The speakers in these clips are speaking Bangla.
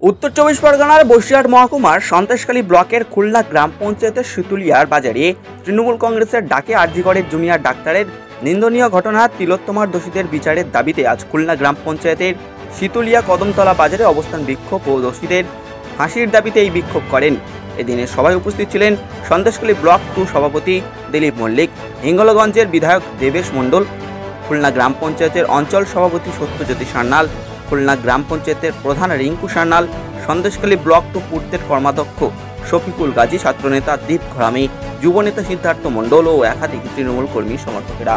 উত্তর চব্বিশ পরগনার বসিরহাট মহকুমার সন্দেশখালী ব্লকের খুলনা গ্রাম পঞ্চায়েতের শিতুলিয়ার বাজারে তৃণমূল কংগ্রেসের ডাকে আরজিকরের জুনিয়র ডাক্তারের নিন্দনীয় ঘটনা তিলোত্তমার দোষীদের বিচারের দাবিতে আজ খুলনা গ্রাম পঞ্চায়েতের শিতুলিয়া কদমতলা বাজারে অবস্থান বিক্ষোভ ও দোষীদের ফাঁসির দাবিতে এই বিক্ষোভ করেন। এদিনের সভায় উপস্থিত ছিলেন সন্দেশখালী ব্লক 2 সভাপতি দিলীপ মল্লিক, হিঙ্গলগঞ্জের বিধায়ক দেবেশ মণ্ডল, খুলনা গ্রাম পঞ্চায়েতের অঞ্চল সভাপতি সত্যজ্যোতি সান্যাল, খুলনা গ্রাম পঞ্চায়েতের প্রধান রিঙ্কু সান্যাল, সন্দেশখালী ব্লক 2 পূর্তের কর্মাধ্যক্ষ শফিকুল গাজী, ছাত্রনেতা দীপ ঘরামি, যুবনেতা সিদ্ধার্থ মণ্ডল ও একাধিক তৃণমূল কর্মী সমর্থকেরা।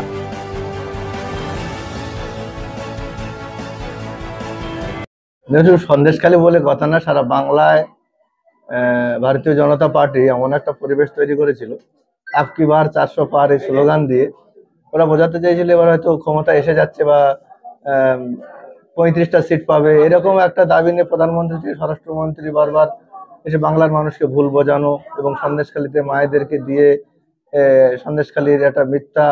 সন্দেশখালী বলে কথা না, সারা বাংলায় ভারতীয় জনতা পার্টি এমন একটা পরিবেশ তৈরি করেছিল, আপকি বার 400 পার এই স্লোগান দিয়ে ওরা বোঝাতে চাইছিল এবার হয়তো ক্ষমতা এসে যাচ্ছে বা 35টা সিট পাবে, এরকম একটা দাবি নিয়ে প্রধানমন্ত্রী স্বরাষ্ট্রমন্ত্রী বারবার এসে বাংলার মানুষকে ভুল বোঝানো এবং সন্দেশখালীতে মায়েদেরকে দিয়ে সন্দেশখালীর একটা মিথ্যা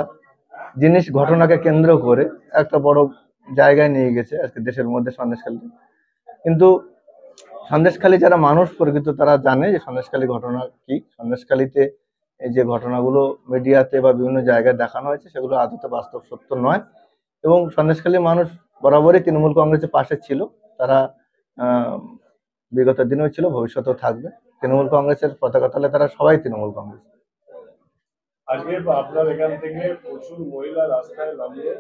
জিনিস ঘটনাকে কেন্দ্র করে একটা বড় জায়গায় নিয়ে গেছে আজকে দেশের মধ্যে সন্দেশখালী। কিন্তু সন্দেশখালী যারা মানুষ প্রকৃত তারা জানে যে সন্দেশখালী ঘটনা কি। সন্দেশখালীতে এই যে ঘটনাগুলো মিডিয়াতে বা বিভিন্ন জায়গায় দেখানো হয়েছে সেগুলো আদতে বাস্তব সত্য নয় এবং সন্দেশখালী মানুষ বরাবরই তৃণমূল কংগ্রেসের পাশে ছিল। তারা বিগত দিনেও ছিল, ভবিষ্যতেও থাকবে। তৃণমূল কংগ্রেসের পতাকা তলে তারা সবাই তৃণমূল কংগ্রেস। আজকে আপনার এখান থেকে প্রচুর মহিলা রাস্তায় নামিয়ে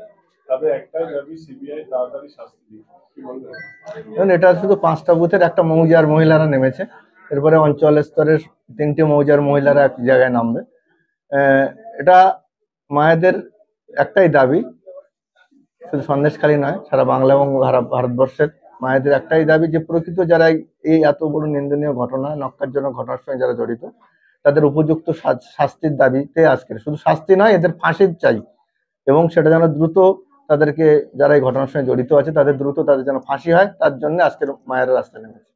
তাদের একটাই দাবি সিবিআই তাড়াতাড়ি শাস্তি দিক, কি বলবেন? এটা শুধু 5টা বুথের একটা মৌজার মহিলারা নেমেছে, এরপরে অঞ্চল স্তরের 3টে মৌজার মহিলারা এক জায়গায় নামবে। এটা মায়েদের একটাই দাবি, শুধু সন্দেশখালী নয়, সারা বাংলা এবং ভারতবর্ষের মায়েদের একটাই দাবি যে প্রকৃত যারা এই এত বড় নিন্দনীয় ঘটনা, নক্কারজনক ঘটনার সঙ্গে যারা জড়িত তাদের উপযুক্ত শাস্তির দাবিতে আজকের, শুধু শাস্তি নয় এদের ফাঁসির চাই এবং সেটা যেন দ্রুত তাদেরকে, যারা এই ঘটনার সঙ্গে জড়িত আছে তাদের দ্রুত তাদের যেন ফাঁসি হয়, তার জন্য আজকের মায়েরা রাস্তায় নেমেছে।